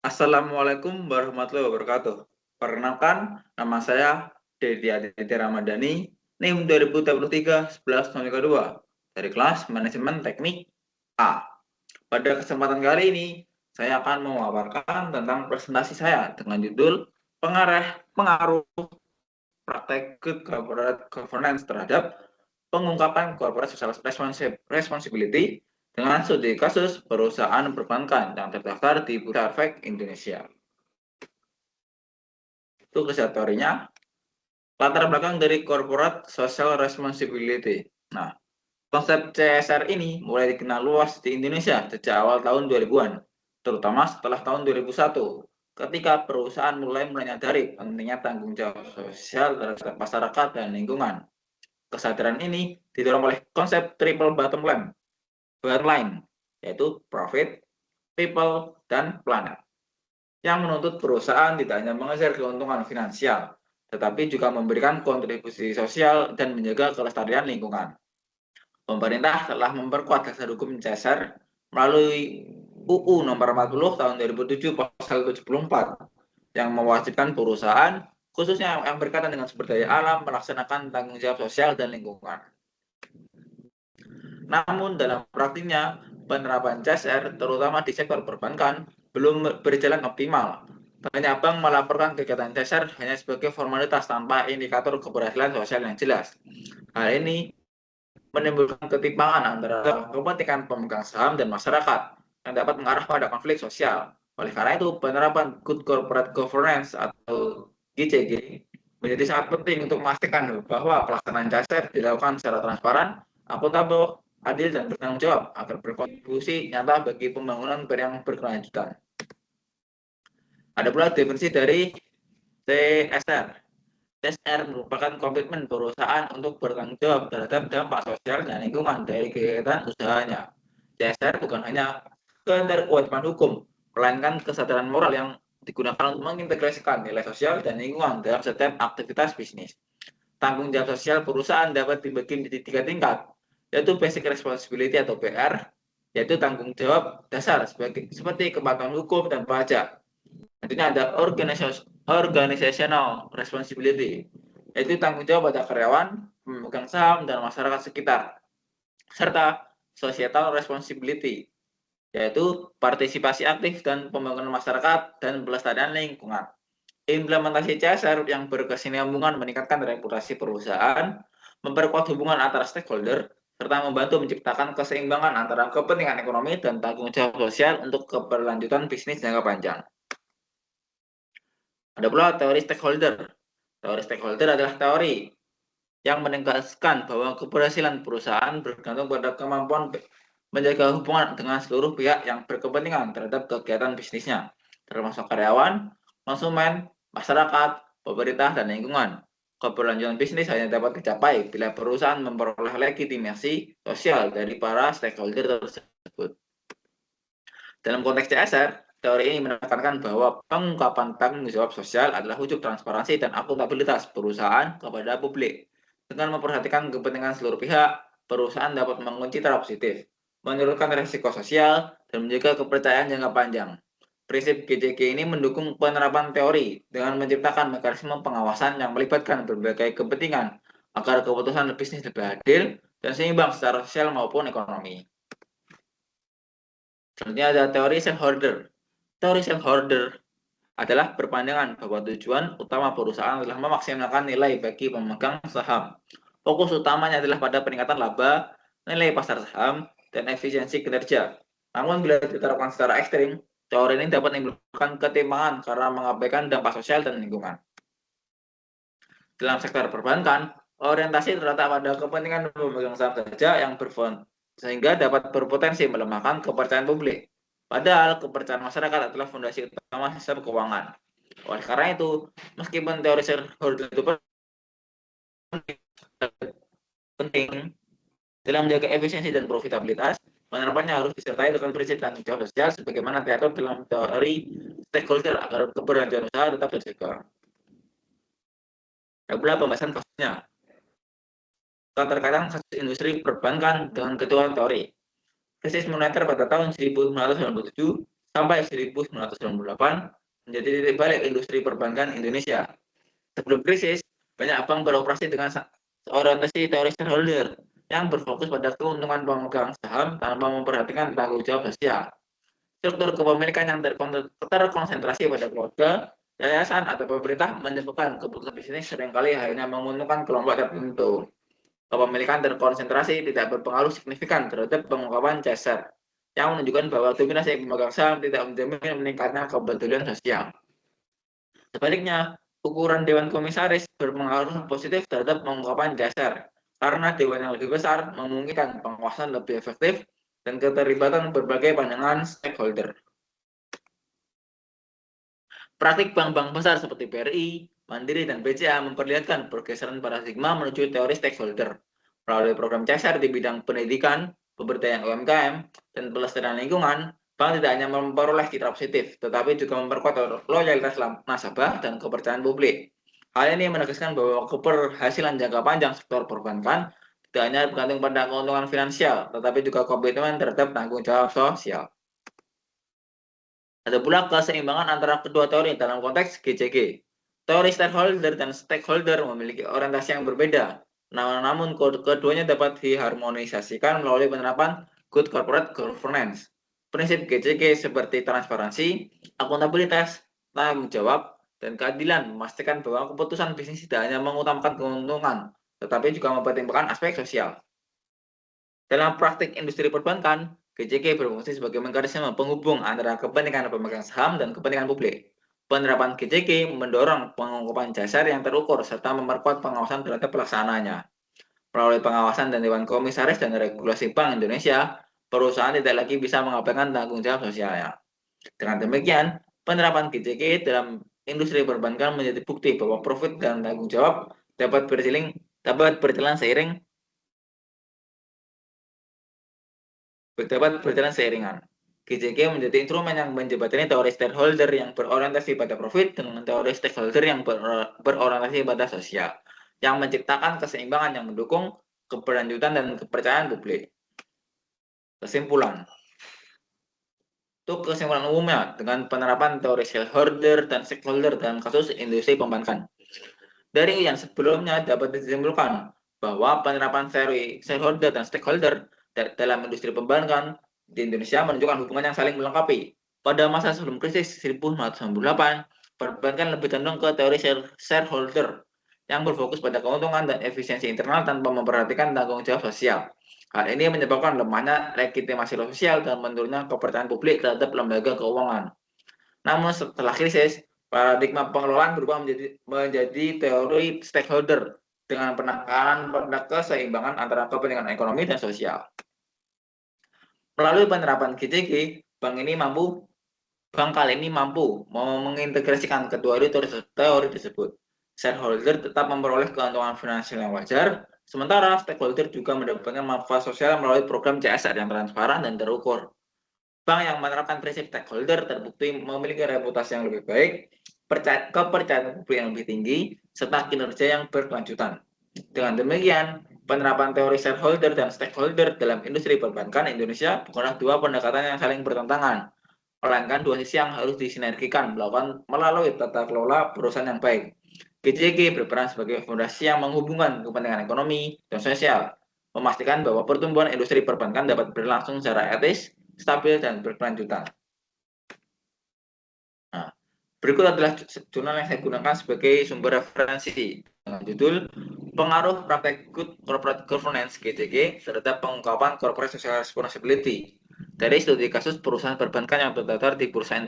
Assalamualaikum warahmatullahi wabarakatuh. Perkenalkan, nama saya Dedi Aditya Ramadhani, NIM 2023 1102 dari kelas Manajemen Teknik A. Pada kesempatan kali ini, saya akan memaparkan tentang presentasi saya dengan judul Pengaruh Praktek Good Corporate Governance terhadap pengungkapan Corporate Social Responsibility dengan studi kasus perusahaan perbankan yang terdaftar di Bursa Efek Indonesia. Itu teorinya. Latar belakang dari Corporate Social Responsibility. Nah, konsep CSR ini mulai dikenal luas di Indonesia sejak awal tahun 2000-an, terutama setelah tahun 2001, ketika perusahaan mulai menyadari pentingnya tanggung jawab sosial terhadap masyarakat dan lingkungan. Kesadaran ini didorong oleh konsep triple bottom line, yaitu profit, people, dan planet, yang menuntut perusahaan tidak hanya mengejar keuntungan finansial, tetapi juga memberikan kontribusi sosial dan menjaga kelestarian lingkungan. Pemerintah telah memperkuat dasar hukum CSR melalui UU Nomor 40 Tahun 2007 Pasal 74 yang mewajibkan perusahaan, khususnya yang berkaitan dengan sumber daya alam, melaksanakan tanggung jawab sosial dan lingkungan. Namun dalam praktiknya, penerapan CSR, terutama di sektor perbankan, belum berjalan optimal. Banyak bank melaporkan kegiatan CSR hanya sebagai formalitas tanpa indikator keberhasilan sosial yang jelas. Hal ini menimbulkan ketimpangan antara kepentingan pemegang saham dan masyarakat yang dapat mengarah pada konflik sosial. Oleh karena itu, penerapan Good Corporate Governance atau GCG menjadi sangat penting untuk memastikan bahwa pelaksanaan CSR dilakukan secara transparan, akuntabel, adil, dan bertanggung jawab agar berkontribusi nyata bagi pembangunan yang berkelanjutan. Ada pula definisi dari CSR. CSR merupakan komitmen perusahaan untuk bertanggung jawab terhadap dampak sosial dan lingkungan dari kegiatan usahanya. CSR bukan hanya sekedar kewajiban hukum, melainkan kesadaran moral yang digunakan untuk mengintegrasikan nilai sosial dan lingkungan dalam setiap aktivitas bisnis. Tanggung jawab sosial perusahaan dapat dibagi menjadi 3 tingkat, yaitu basic responsibility atau BR, yaitu tanggung jawab dasar seperti kepatuhan hukum dan pajak. Nantinya ada organizational responsibility, yaitu tanggung jawab pada karyawan, pemegang saham, dan masyarakat sekitar. Serta societal responsibility, yaitu partisipasi aktif dan pembangunan masyarakat dan pelestarian lingkungan. Implementasi CSR yang berkesinambungan meningkatkan reputasi perusahaan, memperkuat hubungan antara stakeholder, serta membantu menciptakan keseimbangan antara kepentingan ekonomi dan tanggung jawab sosial untuk keberlanjutan bisnis jangka panjang. Ada pula teori stakeholder. Teori stakeholder adalah teori yang menegaskan bahwa keberhasilan perusahaan bergantung pada kemampuan menjaga hubungan dengan seluruh pihak yang berkepentingan terhadap kegiatan bisnisnya, termasuk karyawan, konsumen, masyarakat, pemerintah, dan lingkungan. Keberlanjutan bisnis hanya dapat dicapai bila perusahaan memperoleh legitimasi sosial dari para stakeholder tersebut. Dalam konteks CSR, teori ini menekankan bahwa pengungkapan tanggung jawab sosial adalah wujud transparansi dan akuntabilitas perusahaan kepada publik. Dengan memperhatikan kepentingan seluruh pihak, perusahaan dapat mengunci citra positif, menurunkan risiko sosial, dan menjaga kepercayaan jangka panjang. Prinsip GCG ini mendukung penerapan teori dengan menciptakan mekanisme pengawasan yang melibatkan berbagai kepentingan agar keputusan bisnis lebih adil dan seimbang secara sosial maupun ekonomi. Selanjutnya ada teori shareholder. Teori shareholder adalah berpandangan bahwa tujuan utama perusahaan adalah memaksimalkan nilai bagi pemegang saham. Fokus utamanya adalah pada peningkatan laba, nilai pasar saham, dan efisiensi kinerja. Namun bila diterapkan secara ekstrim, teori ini dapat menimbulkan ketimpangan karena mengabaikan dampak sosial dan lingkungan. Dalam sektor perbankan, orientasi terletak pada kepentingan pemegang saham saja yang sehingga dapat berpotensi melemahkan kepercayaan publik. Padahal kepercayaan masyarakat adalah fondasi utama sistem keuangan. Oleh karena itu, meskipun teori shareholder itu penting dalam menjaga efisiensi dan profitabilitas, penerapannya harus disertai dengan prinsip tanggung jawab sosial sebagaimana diatur dalam teori stakeholder agar keberlanjutan usaha tetap terjaga. Adalah pembahasan kasusnya. Keterkaitan kasus industri perbankan dengan ketentuan teori. Krisis moneter pada tahun 1997 sampai 1998 menjadi titik balik industri perbankan Indonesia. Sebelum krisis, banyak bank beroperasi dengan orientasi teori shareholder yang berfokus pada keuntungan pemegang saham tanpa memperhatikan tanggung jawab sosial. Struktur kepemilikan yang terkonsentrasi pada keluarga, yayasan, atau pemerintah menyebabkan keputusan bisnis seringkali hanya menguntungkan kelompok tertentu. Kepemilikan terkonsentrasi tidak berpengaruh signifikan terhadap pengungkapan CSR, yang menunjukkan bahwa dominasi pemegang saham tidak menjamin meningkatnya kepedulian sosial. Sebaliknya, ukuran Dewan Komisaris berpengaruh positif terhadap pengungkapan CSR, karena dewan yang lebih besar memungkinkan pengawasan lebih efektif dan keterlibatan berbagai pandangan stakeholder. Praktik bank-bank besar seperti BRI, Mandiri, dan BCA memperlihatkan pergeseran paradigma menuju teori stakeholder. Melalui program CSR di bidang pendidikan, pemberdayaan UMKM, dan pelestarian lingkungan, bank tidak hanya memperoleh citra positif, tetapi juga memperkuat loyalitas nasabah dan kepercayaan publik. Hal ini menegaskan bahwa keberhasilan jangka panjang sektor perbankan tidak hanya bergantung pada keuntungan finansial, tetapi juga komitmen terhadap tanggung jawab sosial. Ada pula keseimbangan antara kedua teori dalam konteks GCG. Teori stakeholder dan stakeholder memiliki orientasi yang berbeda, namun keduanya dapat diharmonisasikan melalui penerapan good corporate governance. Prinsip GCG seperti transparansi, akuntabilitas, tanggung jawab, dan keadilan memastikan bahwa keputusan bisnis tidak hanya mengutamakan keuntungan, tetapi juga mempertimbangkan aspek sosial. Dalam praktik industri perbankan, GCG berfungsi sebagai mekanisme penghubung antara kepentingan pemegang saham dan kepentingan publik. Penerapan GCG mendorong pengungkapan dasar yang terukur serta memperkuat pengawasan terhadap pelaksanaannya. Melalui pengawasan dan Dewan Komisaris dan Regulasi Bank Indonesia, perusahaan tidak lagi bisa mengabaikan tanggung jawab sosialnya. Dengan demikian, penerapan GCG dalam industri perbankan menjadi bukti bahwa profit dan tanggung jawab dapat berjalan seiringan. GCG menjadi instrumen yang menjembatani teori stakeholder yang berorientasi pada profit dengan teori stakeholder yang berorientasi pada sosial, yang menciptakan keseimbangan yang mendukung keberlanjutan dan kepercayaan publik. Kesimpulan. Untuk kesimpulan umumnya, dengan penerapan teori shareholder dan stakeholder dalam kasus industri perbankan. Dari yang sebelumnya dapat disimpulkan bahwa penerapan teori shareholder dan stakeholder dalam industri perbankan di Indonesia menunjukkan hubungan yang saling melengkapi. Pada masa sebelum krisis 1998, perbankan lebih cenderung ke teori shareholder yang berfokus pada keuntungan dan efisiensi internal tanpa memperhatikan tanggung jawab sosial. Hal ini menyebabkan lemahnya legitimasi sosial dan menurunnya kepercayaan publik terhadap lembaga keuangan. Namun setelah krisis, paradigma pengelolaan berubah menjadi teori stakeholder dengan penekanan pada keseimbangan antara kepentingan ekonomi dan sosial. Melalui penerapan GCG, bank kali ini mampu mengintegrasikan kedua teori tersebut. Shareholder tetap memperoleh keuntungan finansial yang wajar, sementara stakeholder juga mendapatkan manfaat sosial melalui program CSR yang transparan dan terukur. Bank yang menerapkan prinsip stakeholder terbukti memiliki reputasi yang lebih baik, kepercayaan publik yang lebih tinggi, serta kinerja yang berkelanjutan. Dengan demikian, penerapan teori shareholder dan stakeholder dalam industri perbankan Indonesia bukanlah dua pendekatan yang saling bertentangan, melainkan dua sisi yang harus disinergikan melalui tata kelola perusahaan yang baik. GCG berperan sebagai fondasi yang menghubungkan kepentingan ekonomi dan sosial, memastikan bahwa pertumbuhan industri perbankan dapat berlangsung secara etis, stabil, dan berkelanjutan. Nah, berikut adalah jurnal yang saya gunakan sebagai sumber referensi dengan judul Pengaruh Praktek Good Corporate Governance GCG terhadap Pengungkapan Corporate Social Responsibility dari studi kasus perusahaan perbankan yang terdaftar di Bursa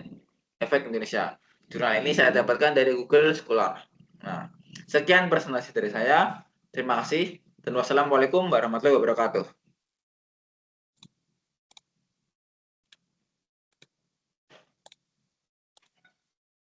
Efek Indonesia. Jurnal ini saya dapatkan dari Google Scholar. Nah, sekian presentasi dari saya. Terima kasih dan wassalamualaikum warahmatullahi wabarakatuh.